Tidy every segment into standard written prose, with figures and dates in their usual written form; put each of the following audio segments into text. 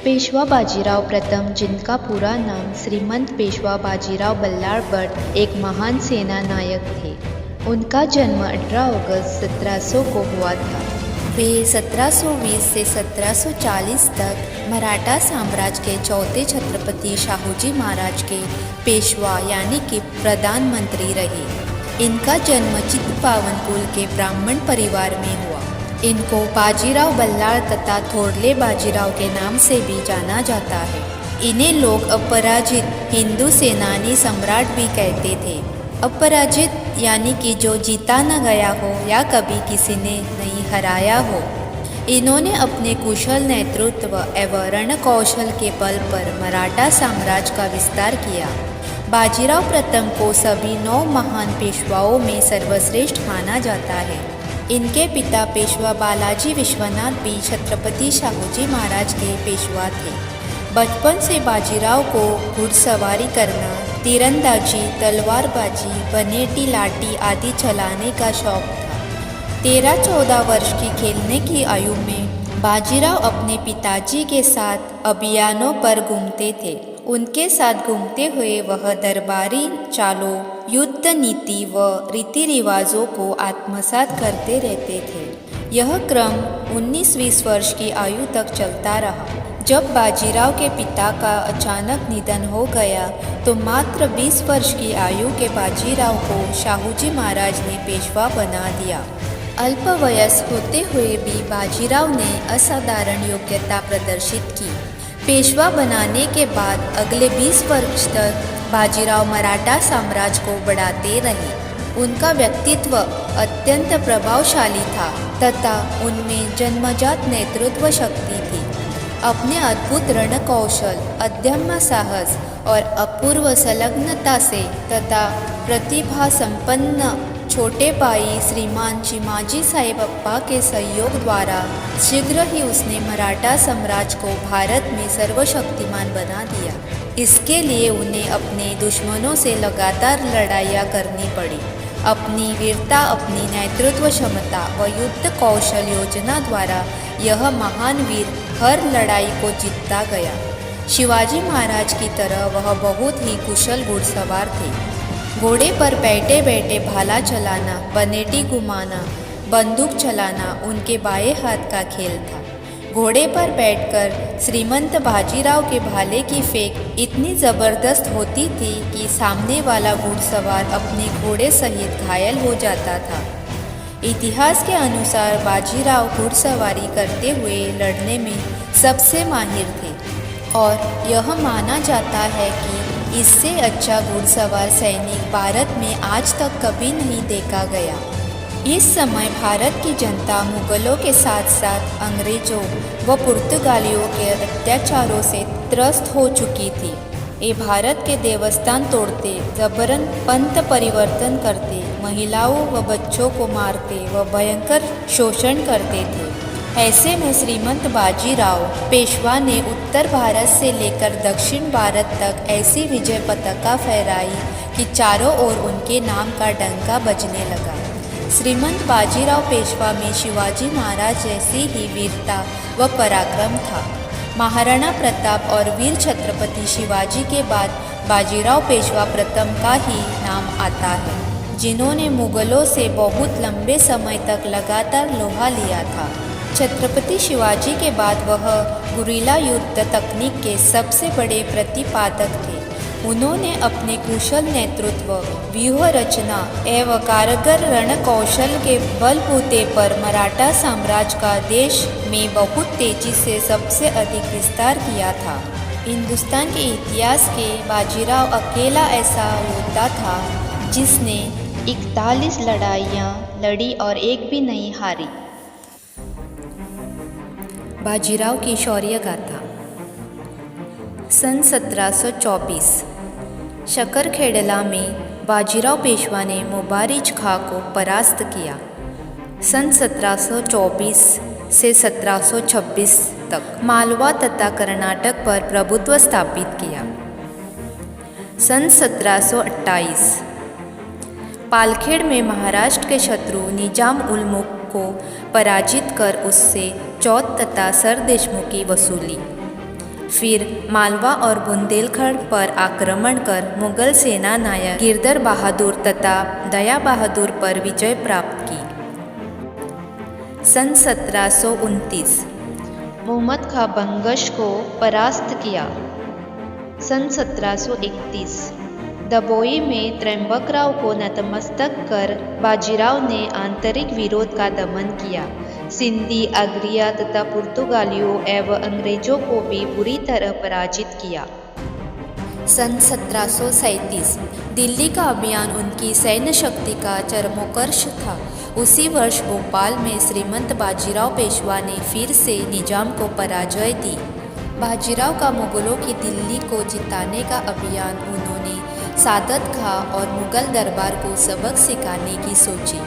पेशवा बाजीराव प्रथम, जिनका पूरा नाम श्रीमंत पेशवा बाजीराव बल्लाळ भट्ट, एक महान सेना नायक थे। उनका जन्म 18 अगस्त 1700 को हुआ था। वे 1720 से 1740 तक मराठा साम्राज्य के चौथे छत्रपति शाहूजी महाराज के पेशवा यानी कि प्रधानमंत्री रहे। इनका जन्म चित्पावन कुल के ब्राह्मण परिवार में हुआ। इनको बाजीराव बल्लाळ तथा थोरले बाजीराव के नाम से भी जाना जाता है। इन्हें लोग अपराजित हिंदू सेनानी सम्राट भी कहते थे। अपराजित यानी कि जो जीता न गया हो या कभी किसी ने नहीं हराया हो। इन्होंने अपने कुशल नेतृत्व एवं रणकौशल के बल पर मराठा साम्राज्य का विस्तार किया। बाजीराव प्रथम को सभी 9 महान पेशवाओं में सर्वश्रेष्ठ माना जाता है। इनके पिता पेशवा बालाजी विश्वनाथ भी छत्रपति शाहूजी महाराज के पेशवा थे। बचपन से बाजीराव को घुड़सवारी करना, तीरंदाजी, तलवारबाजी, बनेटी, लाठी आदि चलाने का शौक था। 13-14 वर्ष की खेलने की आयु में बाजीराव अपने पिताजी के साथ अभियानों पर घूमते थे। उनके साथ घूमते हुए वह दरबारी चालों, युद्ध नीति व रीति रिवाजों को आत्मसात करते रहते थे। यह क्रम 19-20 वर्ष की आयु तक चलता रहा। जब बाजीराव के पिता का अचानक निधन हो गया तो मात्र 20 वर्ष की आयु के बाजीराव को शाहूजी महाराज ने पेशवा बना दिया। अल्पवयस्क होते हुए भी बाजीराव ने असाधारण योग्यता प्रदर्शित की। पेशवा बनाने के बाद अगले 20 वर्ष तक बाजीराव मराठा साम्राज्य को बढ़ाते रहे। उनका व्यक्तित्व अत्यंत प्रभावशाली था तथा उनमें जन्मजात नेतृत्व शक्ति थी। अपने अद्भुत रणकौशल, अदम्य साहस और अपूर्व संलग्नता से तथा प्रतिभा संपन्न छोटे भाई श्रीमान चिमाजी साहेब अप्पा के सहयोग द्वारा शीघ्र ही उसने मराठा साम्राज्य को भारत में सर्वशक्तिमान बना दिया। इसके लिए उन्हें अपने दुश्मनों से लगातार लड़ाइयाँ करनी पड़ी। अपनी वीरता, अपनी नेतृत्व क्षमता व युद्ध कौशल योजना द्वारा यह महान वीर हर लड़ाई को जीतता गया। शिवाजी महाराज की तरह वह बहुत ही कुशल घुड़सवार थे। घोड़े पर बैठे बैठे भाला चलाना, बनेटी घुमाना, बंदूक चलाना उनके बाएं हाथ का खेल था। घोड़े पर बैठकर श्रीमंत बाजीराव के भाले की फेंक इतनी ज़बरदस्त होती थी कि सामने वाला घुड़सवार अपने घोड़े सहित घायल हो जाता था। इतिहास के अनुसार बाजीराव घुड़सवारी करते हुए लड़ने में सबसे माहिर थे और यह माना जाता है कि इससे अच्छा घुड़सवार सैनिक भारत में आज तक कभी नहीं देखा गया। इस समय भारत की जनता मुगलों के साथ साथ अंग्रेजों व पुर्तगालियों के अत्याचारों से त्रस्त हो चुकी थी। ये भारत के देवस्थान तोड़ते, जबरन पंथ परिवर्तन करते, महिलाओं व बच्चों को मारते व भयंकर शोषण करते थे। ऐसे में श्रीमंत बाजीराव पेशवा ने उत्तर भारत से लेकर दक्षिण भारत तक ऐसी विजय पताका फहराई कि चारों ओर उनके नाम का डंका बजने लगा। श्रीमंत बाजीराव पेशवा में शिवाजी महाराज जैसी ही वीरता व पराक्रम था। महाराणा प्रताप और वीर छत्रपति शिवाजी के बाद बाजीराव पेशवा प्रथम का ही नाम आता है, जिन्होंने मुगलों से बहुत लंबे समय तक लगातार लोहा लिया था। छत्रपति शिवाजी के बाद वह गुरिल्ला युद्ध तकनीक के सबसे बड़े प्रतिपादक थे। उन्होंने अपने कुशल नेतृत्व, व्यूह रचना एवं कारगर रणकौशल के बलबूते पर मराठा साम्राज्य का देश में बहुत तेजी से सबसे अधिक विस्तार किया था। हिंदुस्तान के इतिहास के बाजीराव अकेला ऐसा योद्धा था जिसने 41 लड़ाइयाँ लड़ी और एक भी नहीं हारी। बाजीराव की शौर्य गाथा। सन 1724 शकरखेड़ला में बाजीराव पेशवा ने मुबारिज खां को परास्त किया। सन 1724 से 1726 तक मालवा तथा कर्नाटक पर प्रभुत्व स्थापित किया। सन 1728 पालखेड़ में महाराष्ट्र के शत्रु निजाम उल मुल्क को पराजित कर उससे चौथ तथा सर देशमुख की वसूली। फिर मालवा और बुंदेलखंड पर आक्रमण कर मुगल सेना नायक गिरधर बहादुर तथा दया बहादुर पर विजय प्राप्त की। सन 1729 मोहम्मद खां बंगश को परास्त किया। सन 1731 दबोई में त्र्यंबकराव को नतमस्तक कर बाजीराव ने आंतरिक विरोध का दमन किया। सिंधी, आगरिया तथा पुर्तगालियों एवं अंग्रेजों को भी बुरी तरह पराजित किया। सन 1737 दिल्ली का अभियान उनकी सैन्य शक्ति का चरमोत्कर्ष था। उसी वर्ष भोपाल में श्रीमंत बाजीराव पेशवा ने फिर से निजाम को पराजय दी। बाजीराव का मुगलों की दिल्ली को जिताने का अभियान उन्होंने सादत खां और मुगल दरबार को सबक सिखाने की सोची।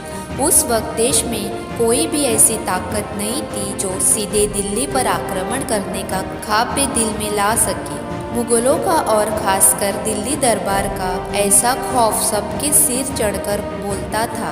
उस वक्त देश में कोई भी ऐसी ताकत नहीं थी जो सीधे दिल्ली पर आक्रमण करने का ख्वाब भी दिल में ला सके। मुगलों का और खासकर दिल्ली दरबार का ऐसा खौफ सबके सिर चढ़कर बोलता था।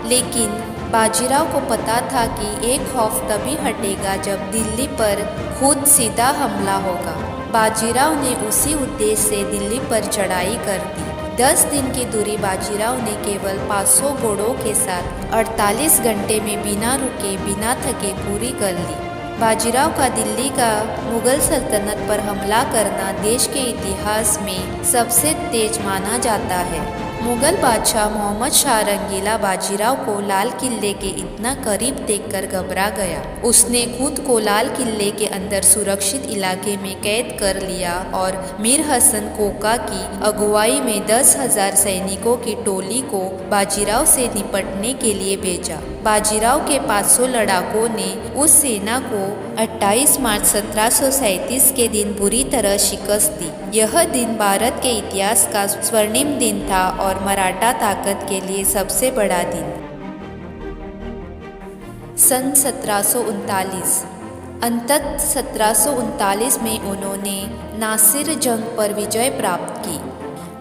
लेकिन बाजीराव को पता था कि एक खौफ तभी हटेगा जब दिल्ली पर खुद सीधा हमला होगा। बाजीराव ने उसी उद्देश्य से दिल्ली पर चढ़ाई कर दी। 10 दिन की दूरी बाजीराव ने केवल 500 घोड़ों के साथ 48 घंटे में बिना रुके बिना थके पूरी कर ली। बाजीराव का दिल्ली का मुगल सल्तनत पर हमला करना देश के इतिहास में सबसे तेज माना जाता है। मुगल बादशाह मोहम्मद शाह रंगीला बाजीराव को लाल किले के इतना करीब देखकर घबरा गया। उसने खुद को लाल किले के अंदर सुरक्षित इलाके में कैद कर लिया और मीर हसन कोका की अगुवाई में 10,000 सैनिकों की टोली को बाजीराव से निपटने के लिए भेजा। बाजीराव के 500 लड़ाकों ने उस सेना को 28 मार्च 1737 के दिन बुरी तरह शिकस्त दी। यह दिन भारत के इतिहास का स्वर्णिम दिन था और मराठा ताकत के लिए सबसे बड़ा दिन। सन 1739 अंततः 1739 में उन्होंने नासिर जंग पर विजय प्राप्त की।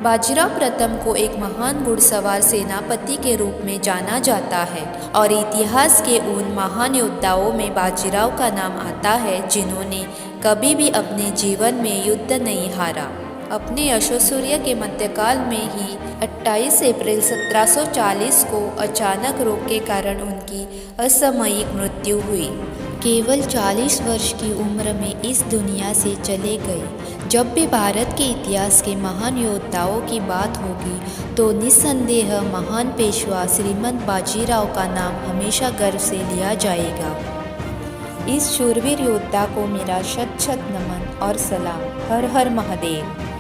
बाजीराव प्रथम को एक महान घुड़सवार सेनापति के रूप में जाना जाता है और इतिहास के उन महान योद्धाओं में बाजीराव का नाम आता है जिन्होंने कभी भी अपने जीवन में युद्ध नहीं हारा। अपने यशोसूर्य के मध्यकाल में ही 28 अप्रैल 1740 को अचानक रोग के कारण उनकी असामयिक मृत्यु हुई। केवल 40 वर्ष की उम्र में इस दुनिया से चले गए। जब भी भारत के इतिहास के महान योद्धाओं की बात होगी तो निस्संदेह महान पेशवा श्रीमंत बाजीराव का नाम हमेशा गर्व से लिया जाएगा। इस शूरवीर योद्धा को मेरा शत शत नमन और सलाम। हर हर महादेव।